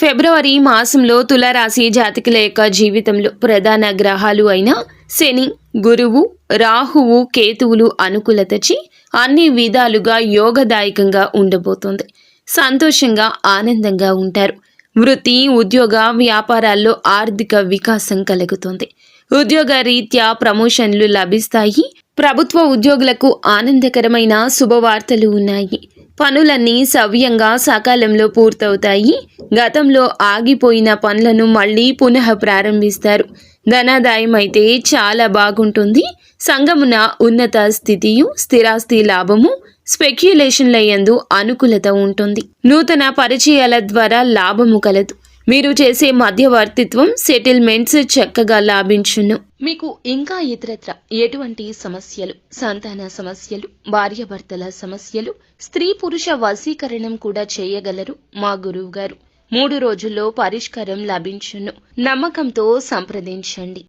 ఫిబ్రవరి మాసంలో తులారాశి జాతకుల యొక్క జీవితంలో ప్రధాన గ్రహాలు అయిన శని, గురువు, రాహువు, కేతువులు అనుకూలతచి అన్ని విధాలుగా యోగదాయకంగా ఉండబోతోంది. సంతోషంగా, ఆనందంగా ఉంటారు. వృత్తి, ఉద్యోగ, వ్యాపారాల్లో ఆర్థిక వికాసం కలుగుతుంది. ఉద్యోగ రీత్యా ప్రమోషన్లు లభిస్తాయి. ప్రభుత్వ ఉద్యోగులకు ఆనందకరమైన శుభవార్తలు ఉన్నాయి. పనులన్నీ సవ్యంగా సకాలంలో పూర్తవుతాయి. గతంలో ఆగిపోయిన పనులను మళ్ళీ పునః ప్రారంభిస్తారు. ధనాదాయం అయితే చాలా బాగుంటుంది. సంఘమున ఉన్నత స్థితియు, స్థిరాస్తి లాభము, స్పెక్యులేషన్ల యందు అనుకూలత ఉంటుంది. నూతన పరిచయాల ద్వారా లాభము కలదు. మీరు చేసే మధ్యవర్తిత్వం, సెటిల్మెంట్స్ చక్కగా లాభించును. మీకు ఇంకా ఇతరత్ర ఎటువంటి సమస్యలు, సంతాన సమస్యలు, భార్యాభర్తల సమస్యలు, స్త్రీ పురుష వశీకరణం కూడా చేయగలరు మా గురువు గారు. 3 రోజుల్లో పరిష్కారం లభించును. నమ్మకంతో సంప్రదించండి.